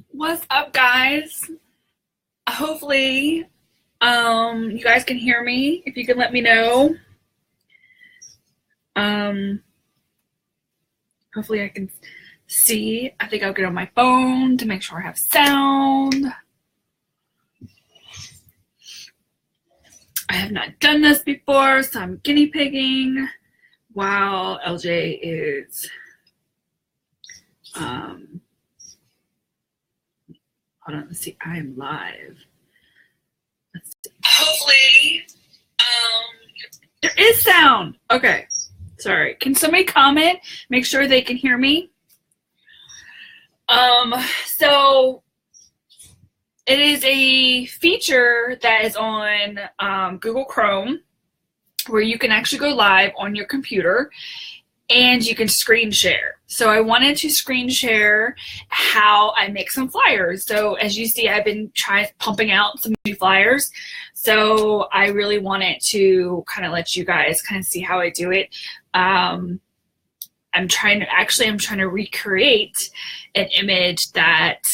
What's up, guys? Hopefully, you guys can hear me. If you can let me know. Hopefully I can see. I think I'll get on my phone to make sure I have sound. I have not done this before, so I'm guinea pigging while LJ is, hold on, let's see, I am live. Let's see. Hopefully, there is sound. Okay, sorry. Can somebody comment? Make sure they can hear me. So it is a feature that is on Google Chrome where you can actually go live on your computer and you can screen share. So I wanted to screen share how I make some flyers. So as you see, I've been pumping out some new flyers. So I really wanted to kind of let you guys kind of see how I do it. I'm trying to recreate an image that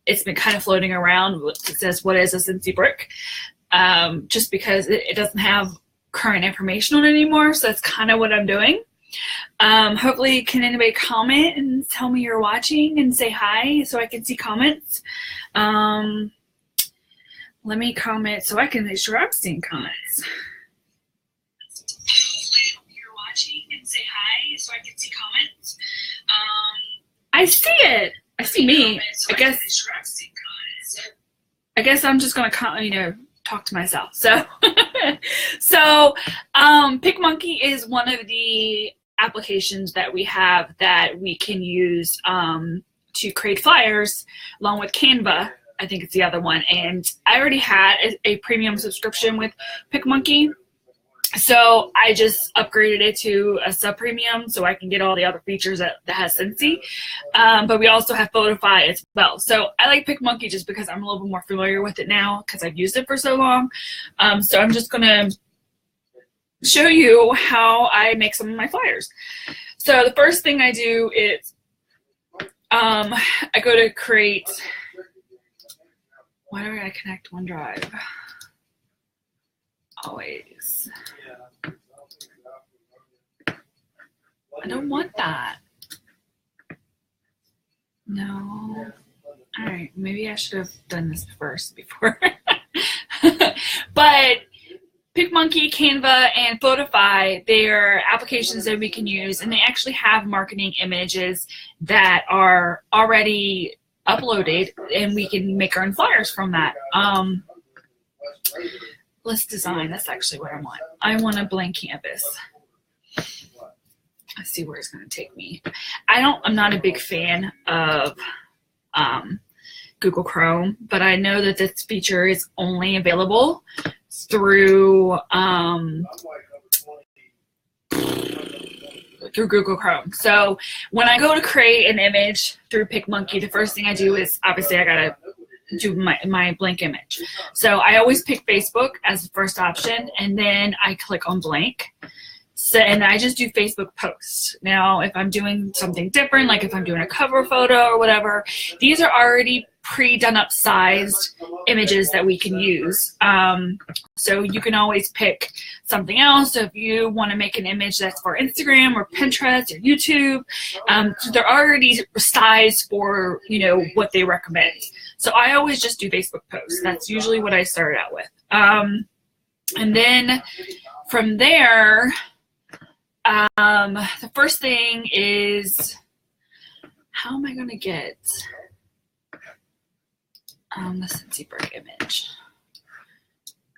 it's been kind of floating around. It says, what is a Scentsy brick? Just because it doesn't have current information on it anymore. So that's kind of what I'm doing. Hopefully, can anybody comment and tell me you're watching and say hi so I can see comments? Let me comment so I can make sure I'm seeing comments. Hopefully, you're watching and say hi so I can see comments. I see it. I see me. I guess I'm just gonna talk to myself. So, PicMonkey is one of the applications that we have that we can use to create flyers, along with Canva. I think it's the other one. And I already had a premium subscription with PicMonkey. So I just upgraded it to a sub-premium so I can get all the other features that has Scentsy. But we also have Photofy as well. So I like PicMonkey just because I'm a little bit more familiar with it now because I've used it for so long. So I'm just going to show you how I make some of my flyers. So the first thing I do is I go to create. Why do I gotta connect OneDrive? Always. I don't want that. No. All right, maybe I should have done this first before. But PicMonkey, Canva, and Photofy, they're applications that we can use, and they actually have marketing images that are already uploaded, and we can make our own flyers from that. Let's design. That's actually what I want. I want a blank canvas. Let's see where it's going to take me. I'm not a big fan of Google Chrome, but I know that this feature is only available through Google Chrome. So when I go to create an image through PicMonkey, the first thing I do is obviously I gotta do my blank image. So I always pick Facebook as the first option, and then I click on blank. So, and I just do Facebook posts. Now, if I'm doing something different, like if I'm doing a cover photo or whatever, these are already pre-done up sized images that we can use. So you can always pick something else. So if you want to make an image that's for Instagram or Pinterest or YouTube, they're already sized for, what they recommend. So I always just do Facebook posts. That's usually what I start out with. And then from there, the first thing is, how am I going to get the Scentsy brick image?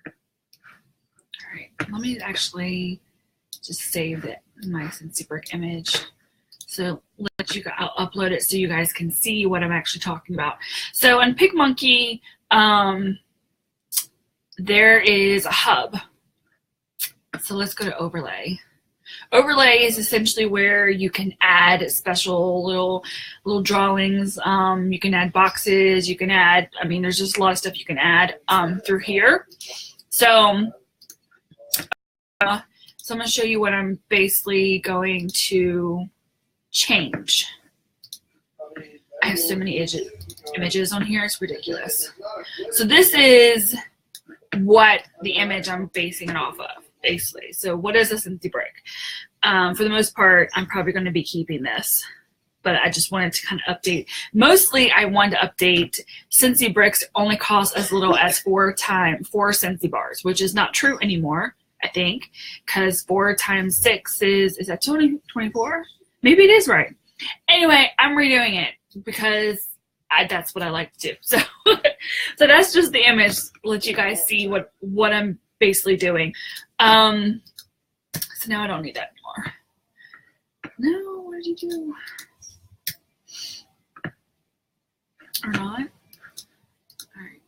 All right, let me actually just save my Scentsy brick image. So I'll upload it so you guys can see what I'm actually talking about. So on PicMonkey, there is a hub. So let's go to overlay. Overlay is essentially where you can add special little drawings. You can add boxes. You can add, there's just a lot of stuff you can add through here. So, I'm going to show you what I'm basically going to change. I have so many images on here, it's ridiculous. So this is what the image I'm basing it off of, basically. So what is a Scentsy brick? For the most part, I'm probably going to be keeping this, but I just wanted to kind of update. Mostly I wanted to update Scentsy bricks only cost as little as 4 Scentsy bars, which is not true anymore, I think, because 4 times 6 is that 24? Maybe it is right. Anyway, I'm redoing it because that's what I like to do. So, so that's just the image. Let you guys see what I'm basically doing. So now I don't need that anymore. No, what did you do? Or not? All right.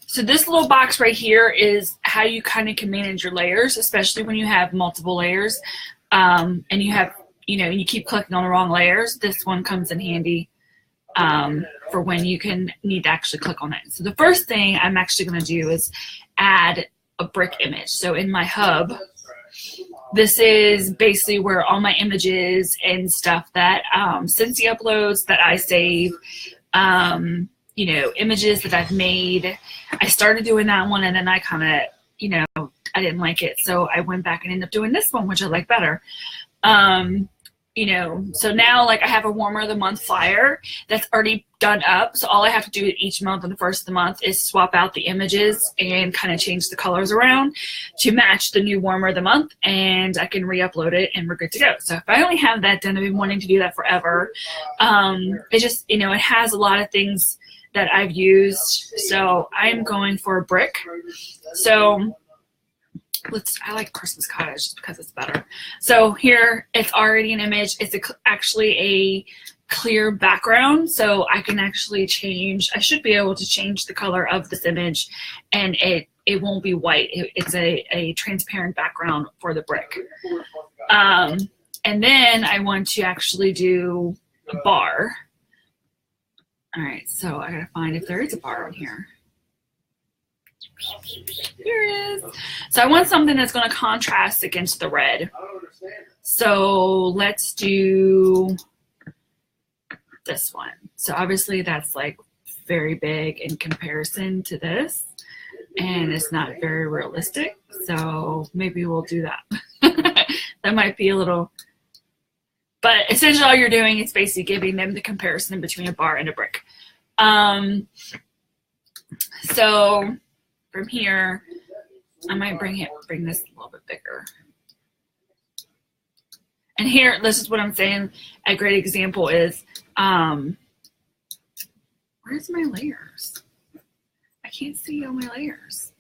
So this little box right here is how you kind of can manage your layers, especially when you have multiple layers, and you have, you keep clicking on the wrong layers. This one comes in handy for when you need to actually click on it. So the first thing I'm actually going to do is add a brick image. So in my hub, this is basically where all my images and stuff that Scentsy uploads, that I save, images that I've made. I started doing that one, and then I kind of, I didn't like it, so I went back and ended up doing this one, which I like better. So now, like, I have a warmer of the month flyer that's already done up. So all I have to do each month on the first of the month is swap out the images and kind of change the colors around to match the new warmer of the month, and I can re-upload it and we're good to go. So if I only have that done, I've been wanting to do that forever. It just, it has a lot of things that I've used. So I'm going for a brick. So I like Christmas Cottage just because it's better. So here it's already an image. It's actually a clear background, so I can actually I should be able to change the color of this image, and it won't be white. It's a transparent background for the brick. And then I want to actually do a bar. All right, so I gotta find if there is a bar on here. Here it is. So I want something that's going to contrast against the red. So let's do this one. So obviously that's like very big in comparison to this, and it's not very realistic. So maybe we'll do that. That might be a little, but essentially all you're doing is basically giving them the comparison between a bar and a brick. So from here, I might bring this a little bit bigger. And here, this is what I'm saying. A great example is, where's my layers? I can't see all my layers.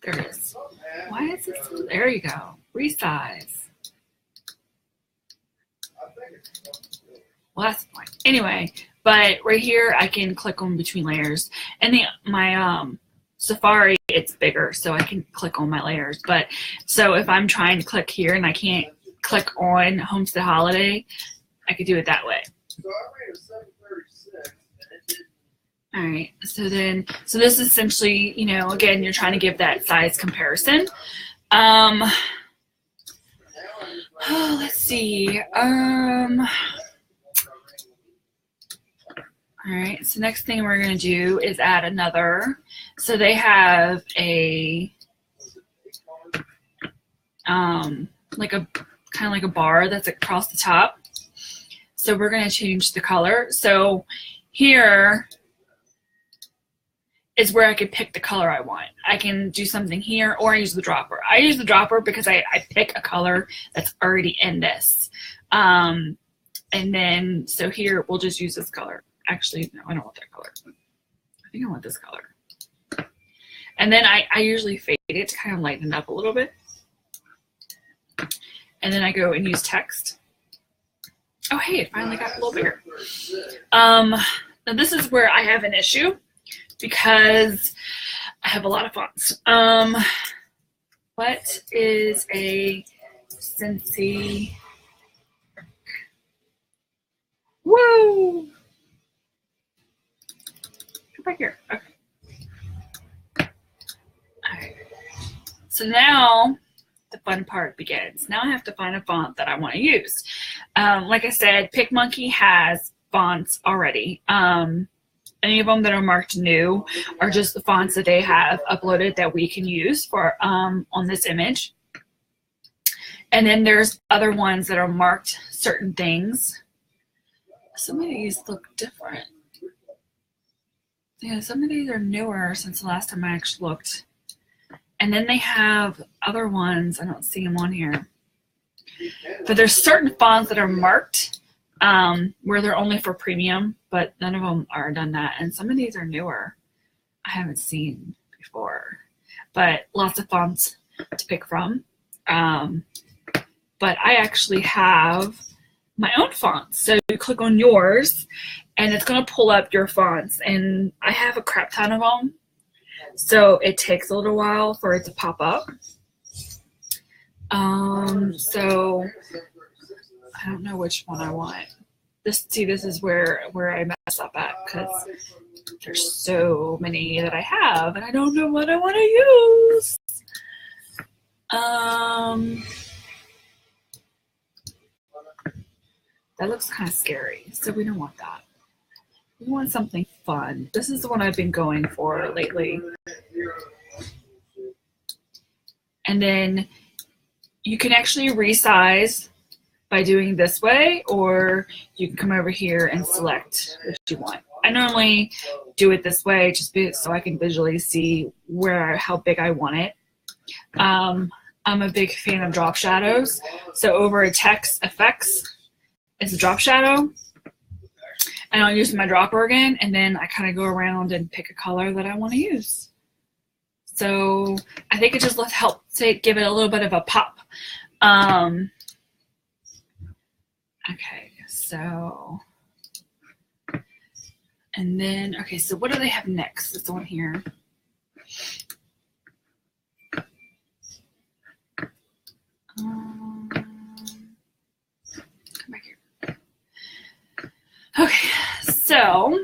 There it is. Why is this? There you go. Resize. Well, that's the point. Anyway, but right here I can click on between layers, and my Safari, it's bigger, so I can click on my layers. But so if I'm trying to click here and I can't click on Homestead Holiday, I could do it that way. All right, so this is essentially, again, you're trying to give that size comparison. Let's see. All right, so next thing we're going to do is add another. So they have a, like a kind of like a bar that's across the top. So we're going to change the color. So here is where I could pick the color I want. I can do something here, or I use the dropper. I use the dropper because I pick a color that's already in this. And then, so here we'll just use this color. Actually, no, I don't want that color. I think I want this color. And then I usually fade it to kind of lighten it up a little bit. And then I go and use text. Oh, hey, it finally got a little bigger. Now this is where I have an issue because I have a lot of fonts. What is a Scentsy? Woo! Right here. Okay. All right. So now the fun part begins. Now I have to find a font that I want to use. Like I said, PicMonkey has fonts already. Any of them that are marked new are just the fonts that they have uploaded that we can use for on this image. And then there's other ones that are marked certain things. Some of these look different. Yeah, some of these are newer since the last time I actually looked. And then they have other ones. I don't see them on here. But there's certain fonts that are marked where they're only for premium, but none of them are done that. And some of these are newer. I haven't seen before. But lots of fonts to pick from. But I actually have my own fonts. So you click on yours, and it's going to pull up your fonts. And I have a crap ton of them. So it takes a little while for it to pop up. So I don't know which one I want. This is where I mess up at, because there's so many that I have and I don't know what I want to use. That looks kind of scary, so we don't want that. We want something fun. This is the one I've been going for lately. And then you can actually resize by doing this way, or you can come over here and select what you want. I normally do it this way just so I can visually see how big I want it. I'm a big fan of drop shadows. So over a text effects is a drop shadow. And I'll use my dropper again, and then I kind of go around and pick a color that I want to use. So I think it just helps give it a little bit of a pop. Okay, so, and then, okay, so what do they have next? It's on here. Come back here. Okay, so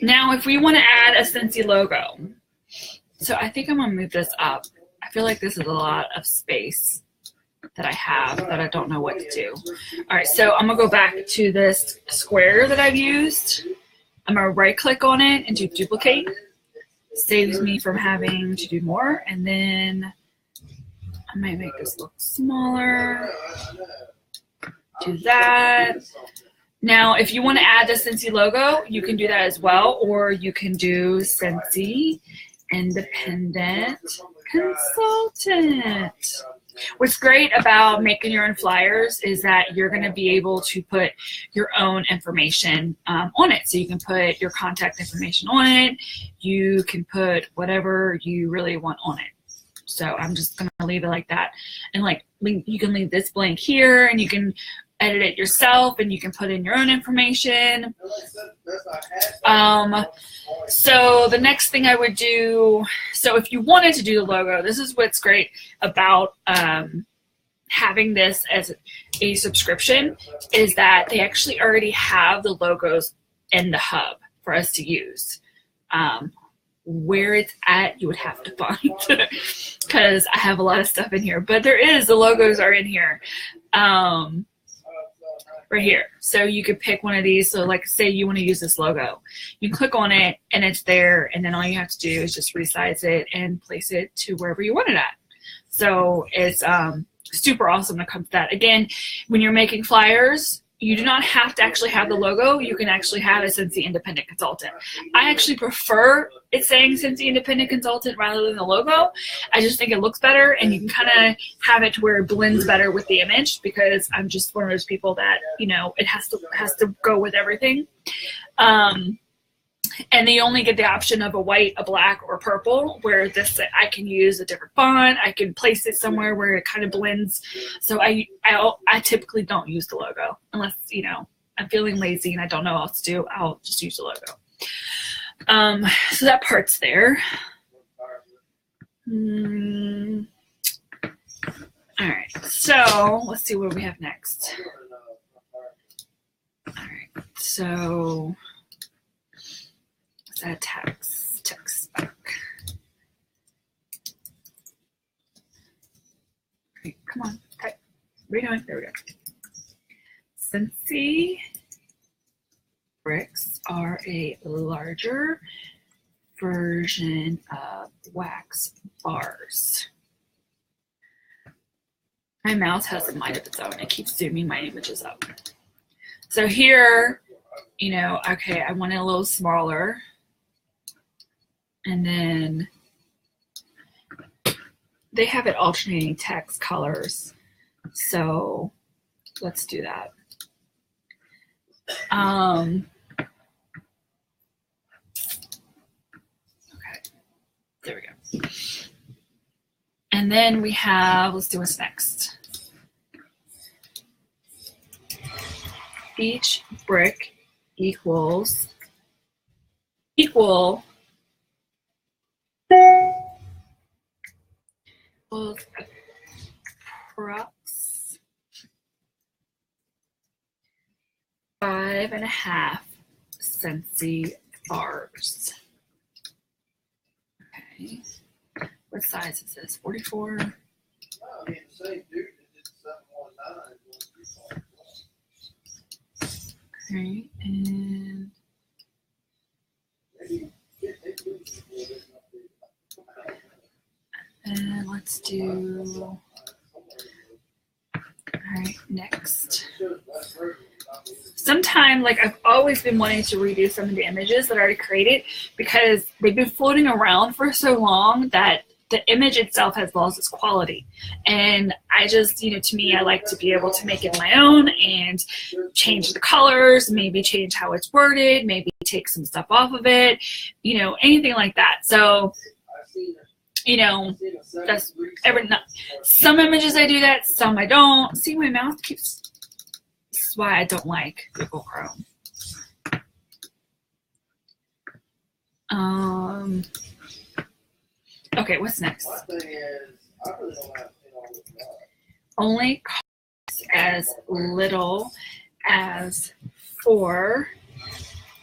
now if we want to add a Scentsy logo, so I think I'm going to move this up. I feel like this is a lot of space that I have that I don't know what to do. All right, so I'm going to go back to this square that I've used. I'm going to right click on it and do duplicate. Saves me from having to do more. And then I might make this look smaller. Do that. Now, if you want to add the Scentsy logo, you can do that as well, or you can do Scentsy Independent Consultant. What's great about making your own flyers is that you're going to be able to put your own information on it. So you can put your contact information on it. You can put whatever you really want on it. So I'm just going to leave it like that. And you can leave this blank here, and you can edit it yourself, and you can put in your own information. So the next thing I would do, so if you wanted to do the logo, this is what's great about having this as a subscription, is that they actually already have the logos in the hub for us to use. Where it's at, you would have to find, because I have a lot of stuff in here, but the logos are in here. Right here. So you could pick one of these. So like say you want to use this logo. You click on it and it's there, and then all you have to do is just resize it and place it to wherever you want it at. So it's super awesome to come to that. Again, when you're making flyers, you do not have to actually have the logo. You can actually have a Scentsy Independent Consultant. I actually prefer it saying Scentsy Independent Consultant rather than the logo. I just think it looks better, and you can kind of have it to where it blends better with the image, because I'm just one of those people that, it has to go with everything. And they only get the option of a white, a black, or purple, where this, I can use a different font. I can place it somewhere where it kind of blends. So I typically don't use the logo unless, I'm feeling lazy and I don't know what else to do. I'll just use the logo. So that part's there. All right, so let's see what we have next. All right, so that text back. Come on, type. What are you doing? There we go. Scentsy bricks are a larger version of wax bars. My mouse has a mind of its own. It keeps zooming my images up. So here, you know, okay, I want it a little smaller. And then they have it alternating text colors. So let's do that. Okay, there we go. And then we have, let's do what's next. Each brick equals approx 5.5 Scentsy bars. Okay. What size is this? 44? No, I mean, the same dude that did 719 Okay, and let's do, all right, next. Sometime, like, I've always been wanting to redo some of the images that I already created because they've been floating around for so long that the image itself has lost its quality. And I just, you know, to me, I like to be able to make it my own and change the colors, maybe change how it's worded, maybe take some stuff off of it, you know, anything like that. So, you know, that's some images I do that, some I don't. See, my mouth keeps, this is why I don't like Google Chrome. Okay, what's next? Only costs as little as 4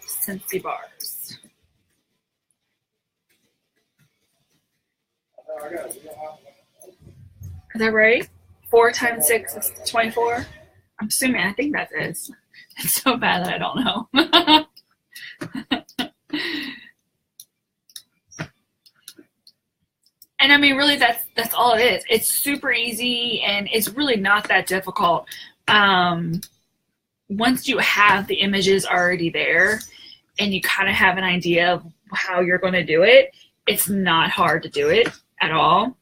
Scentsy bars. Is that right? 4 times 6 is 24? I'm assuming, I think that is. It's so bad that I don't know. And I mean, really, that's all it is. It's super easy, and it's really not that difficult. Once you have the images already there, and you kind of have an idea of how you're going to do it, it's not hard to do it at all.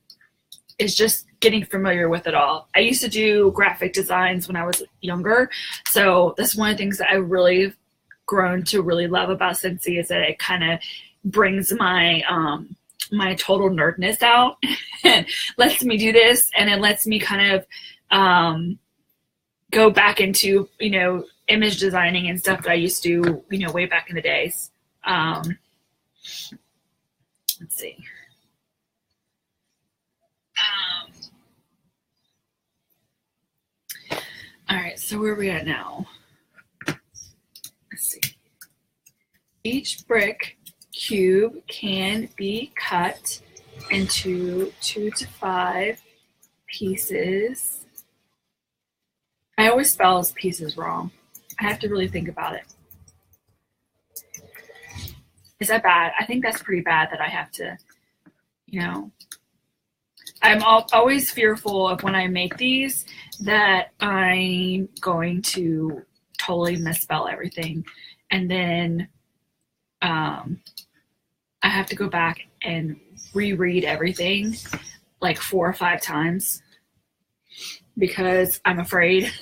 It's just getting familiar with it all. I used to do graphic designs when I was younger, so that's one of the things that I really grown to really love about Scentsy is that it kind of brings my my total nerdness out and lets me do this, and it lets me kind of go back into, you know, image designing and stuff that I used to, you know, way back in the days. Let's see. All right, so where are we at now? Let's see. Each brick cube can be cut into 2 to 5 pieces. I always spell pieces wrong. I have to really think about it. Is that bad? I think that's pretty bad that I have to, you know. I'm always fearful of when I make these that I'm going to totally misspell everything. And then I have to go back and reread everything like 4 or 5 times because I'm afraid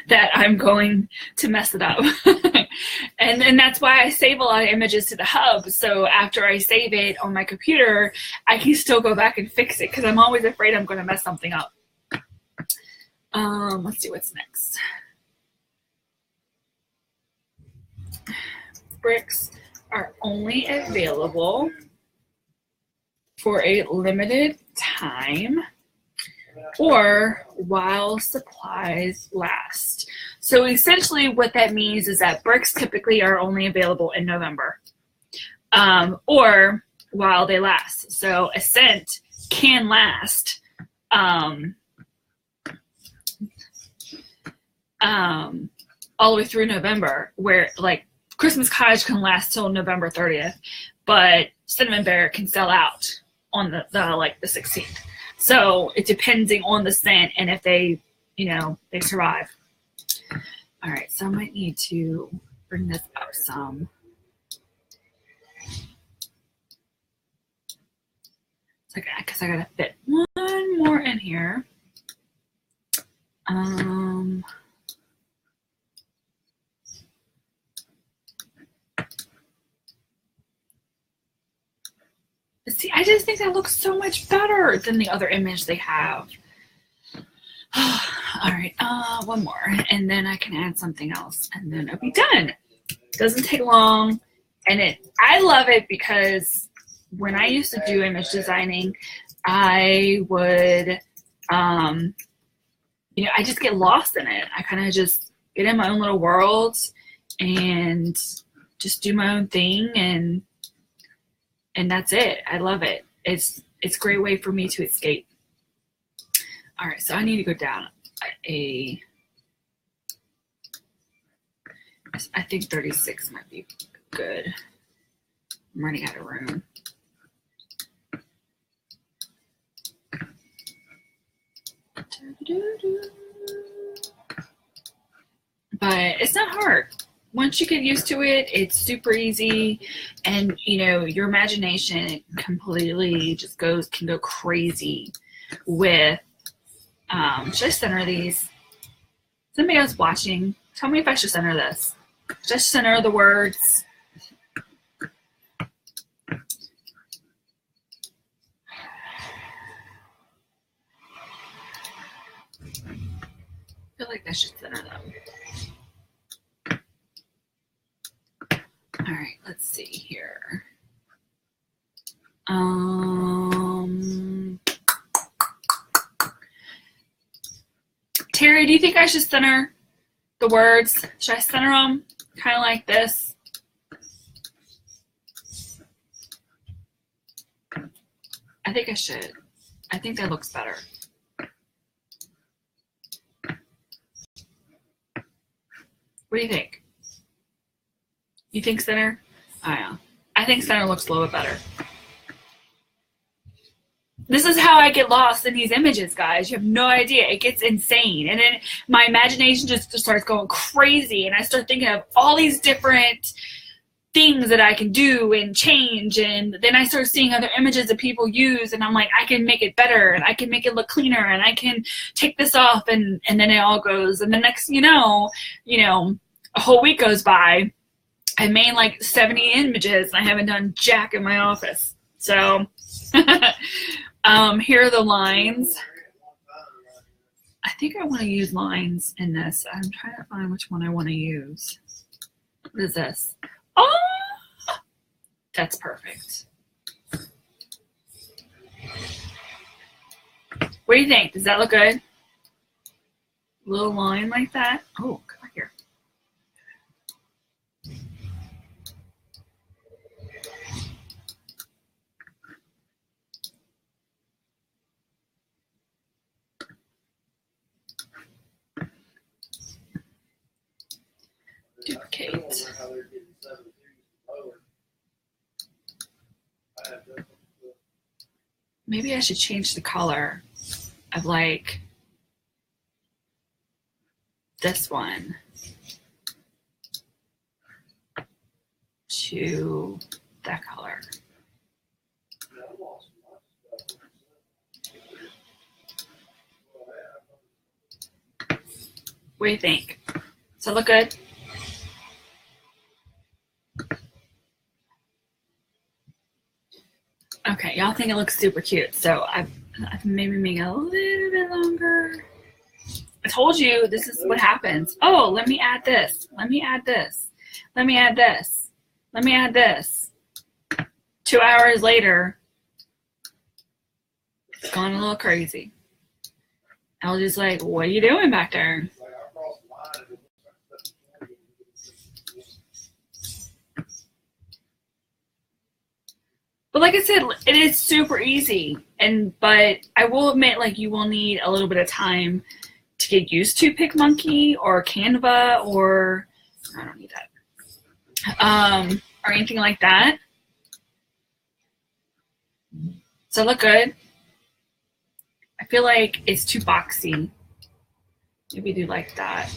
that I'm going to mess it up. And that's why I save a lot of images to the hub. So after I save it on my computer, I can still go back and fix it because I'm always afraid I'm going to mess something up. Let's see what's next. Bricks are only available for a limited time or while supplies last. So essentially what that means is that bricks typically are only available in November or while they last. So a scent can last all the way through November, where like Christmas Cottage can last till November 30th, but Cinnamon Bear can sell out on the 16th. So it depending on the scent and if they, they survive. All right, so I might need to bring this up some. Because I gotta fit one more in here. See, I just think that looks so much better than the other image they have. All right, one more, and then I can add something else, and then it'll be done. Doesn't take long, and I love it because when I used to do image designing, I would, I just get lost in it. I kind of just get in my own little world and just do my own thing, and that's it. I love it. It's a great way for me to escape. All right, so I need to go down I think 36 might be good. I'm running out of room. But it's not hard. Once you get used to it, it's super easy, and your imagination completely just can go crazy with. Should I center these? Is anybody else watching? Tell me if I should center this. Should I center the words? I feel like I should center them. All right, let's see here. Terry, do you think I should center the words? Should I center them kind of like this? I think I should. I think that looks better. What do you think? You think center? I don't know. I think center looks a little bit better. This is how I get lost in these images, guys. You have no idea. It gets insane. And then my imagination just starts going crazy. And I start thinking of all these different things that I can do and change. And then I start seeing other images that people use. And I'm like, I can make it better. And I can make it look cleaner. And I can take this off. And then it all goes. And the next, a whole week goes by. I made like 70 images. And I haven't done jack in my office. So... here are the lines. I think I want to use lines in this. I'm trying to find which one I want to use. What is this? Oh, that's perfect. What do you think? Does that look good? Little line like that. Oh, come on here. Duplicate. Maybe I should change the color of like this one to that color. What do you think? Does that look good? Okay, y'all think it looks super cute. So I've maybe made it a little bit longer. I told you this is what happens. Oh, let me add this. Let me add this. Let me add this. Let me add this. 2 hours later, it's gone a little crazy. I was just like, what are you doing back there? But like I said, it is super easy, but I will admit, like, you will need a little bit of time to get used to PicMonkey or Canva, or I don't need that, or anything like that. Does that look good? I feel like it's too boxy. Maybe do like that.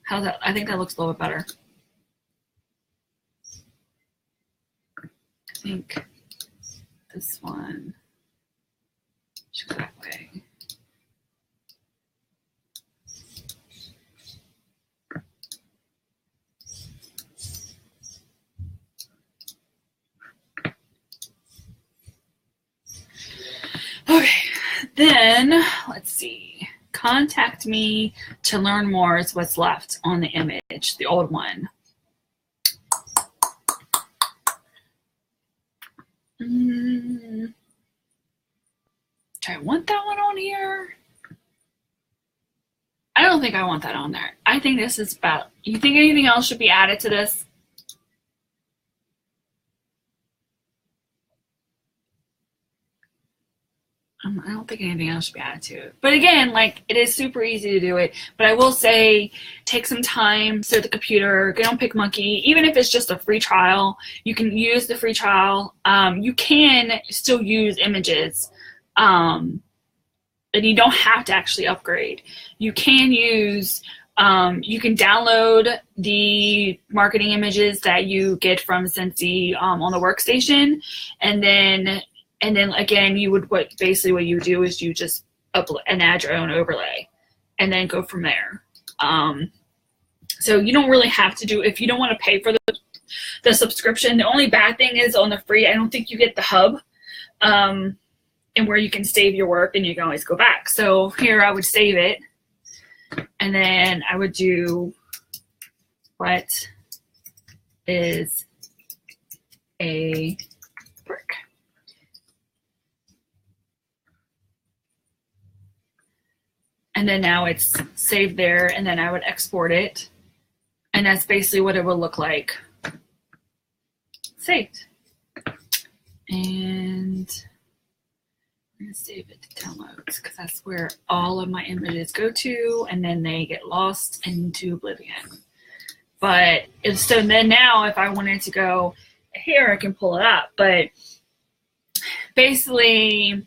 How's that? I think that looks a little bit better. I think this one should go that way. Okay, then let's see. Contact me to learn more is what's left on the image, the old one. Do I want that one on here? I don't think I want that on there. I think this is about, you think anything else should be added to this? I don't think anything else should be added to it. But again, like, it is super easy to do it. But I will say, take some time, sit at the computer, get on PicMonkey. Even if it's just a free trial, you can use the free trial. You can still use images. And you don't have to actually upgrade. You can use, you can download the marketing images that you get from Scentsy on the workstation. And then again, you would, basically what you do is you just upload and add your own overlay and then go from there. So you don't really have to do, if you don't want to pay for the subscription. The only bad thing is on the free, I don't think you get the hub and where you can save your work and you can always go back. So here I would save it and then I would do what is a brick. And then now it's saved there, and then I would export it. And that's basically what it would look like. Saved. And I'm going to save it to downloads because that's where all of my images go to, and then they get lost into oblivion. But so then now if I wanted to go here, I can pull it up. But basically,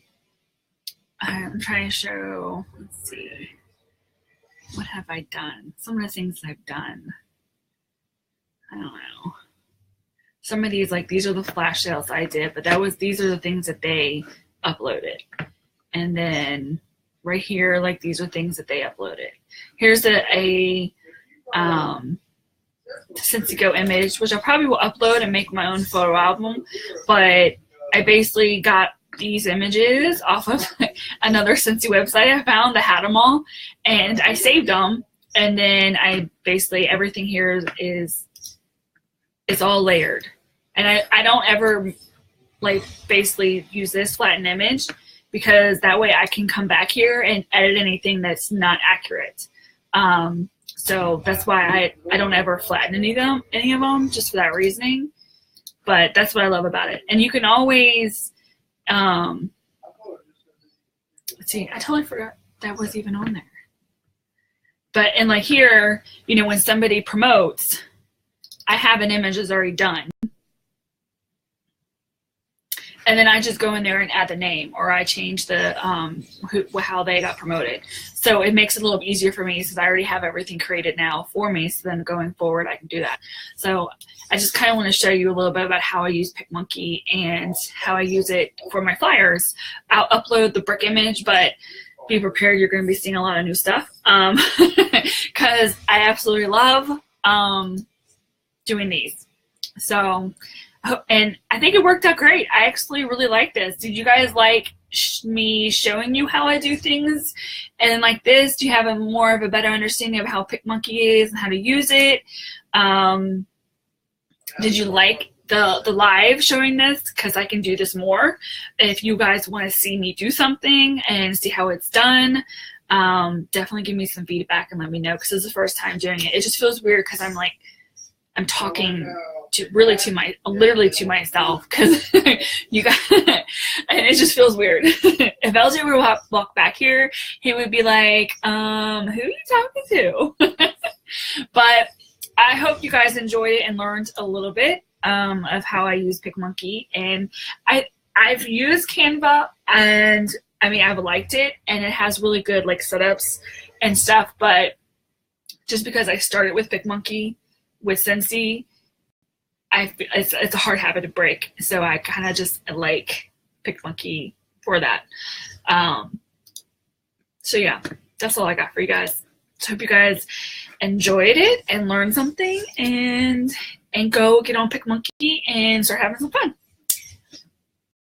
I'm trying to show, let's see, what have I done? Some of the things I've done. I don't know. Some of these, like, these are the flash sales I did, but these are the things that they uploaded. And then right here, like, these are things that they uploaded. Here's a Scentsy Go image, which I probably will upload and make my own photo album, but I basically got these images off of another Scentsy website I found that had them all, and I saved them, and then I basically, everything here is all layered. And I don't ever, like, basically use this flattened image because that way I can come back here and edit anything that's not accurate. So that's why I don't ever flatten any of them, just for that reasoning. But that's what I love about it. And you can always, let's see, I totally forgot that was even on there. But, and like here, you know, when somebody promotes, I have an image that's already done. And then I just go in there and add the name, or I change the how they got promoted. So it makes it a little easier for me since I already have everything created now for me. So then going forward, I can do that. So I just kind of want to show you a little bit about how I use PicMonkey and how I use it for my flyers. I'll upload the brick image, but be prepared, you're going to be seeing a lot of new stuff because I absolutely love doing these. So, and I think it worked out great. I actually really like this. Did you guys like me showing you how I do things? And like this, do you have more of a better understanding of how PicMonkey is and how to use it? Did you like the live showing this? Because I can do this more. If you guys want to see me do something and see how it's done, definitely give me some feedback and let me know, because this is the first time doing it. It just feels weird because I'm like, I'm talking literally to myself, because you guys, and it just feels weird. If LJ were to walk back here, he would be like, who are you talking to? But I hope you guys enjoyed it and learned a little bit of how I use PicMonkey. And I've used Canva, and I mean, I've liked it, and it has really good like setups and stuff, but just because I started with PicMonkey with Scentsy, it's a hard habit to break. So I kind of just like PicMonkey for that. So yeah, that's all I got for you guys. So hope you guys enjoyed it and learned something, and go get on PicMonkey and start having some fun.